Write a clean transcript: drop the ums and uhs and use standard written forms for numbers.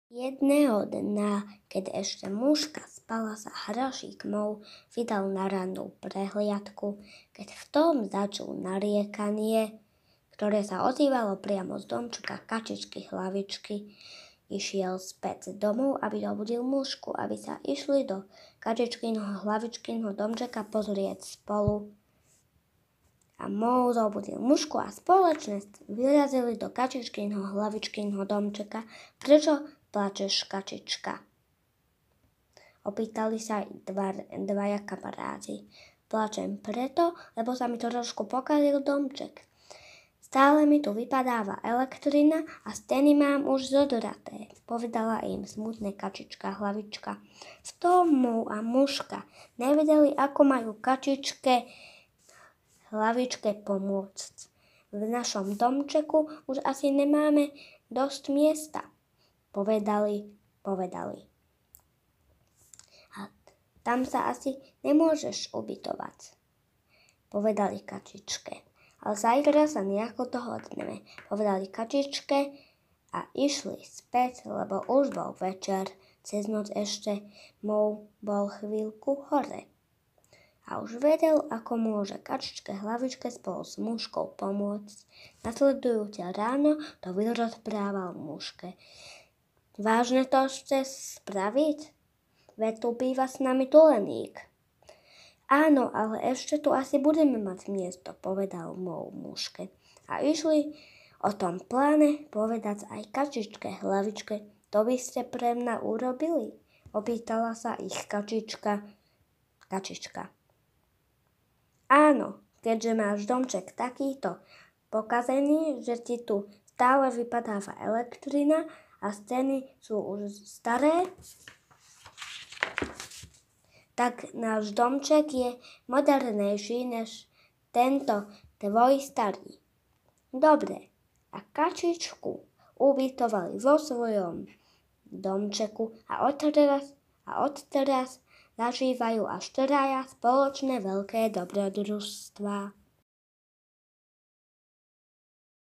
Jedného dňa, keď ešte muška spala, sa hrošík Mou vydal na rannú prehliadku, keď v tom začul nariekanie, ktoré sa ozývalo priamo z domčeka kačičky Hlavičky. Išiel späť domov, aby dobudil mušku, aby sa išli do kačičkynho Hlavičkynho domčeka pozrieť spolu. A Mou zobudil mušku a spoločne vyrazili do kačičkynho Hlavičkynho domčeka. Prečo plačeš, kačička? Opýtali sa dvaja kamaráti. Plačem preto, lebo sa mi trošku pokazil domček. Stále mi tu vypadáva elektrina a steny mám už zodraté, povedala im smutne kačička Hlavička. V tom Mou a muška nevedeli, ako majú kačičke Hlavičke pomôcť. V našom domčeku už asi nemáme dosť miesta, povedali. A tam sa asi nemôžeš ubytovať, povedali kačičke. Ale zajtra sa nejako dohodneme, povedali kačičke a išli späť, lebo už bol večer. Cez noc ešte Mou bol chvíľku hore. A už vedel, ako môže kačičke Hlavičke spolu s muškou pomôcť. Nasledujúce ráno to vyrozprával muške. Vážne to chce spraviť? Veď tu býva s nami Tuleník. Áno, ale ešte tu asi budeme mať miesto, povedal Mou muške. A išli o tom pláne povedať aj kačičke Hlavičke. To by ste pre mňa urobili? Opýtala sa ich kačička. Áno, keďže máš domček takýto pokazený, že ti tu stále vypadáva elektrina a steny sú už staré, tak náš domček je modernejší než tento tvoj starý. Dobre, a kačičku ubytovali vo svojom domčeku a odteraz zažívajú až traja spoločné veľké dobrodružstvá.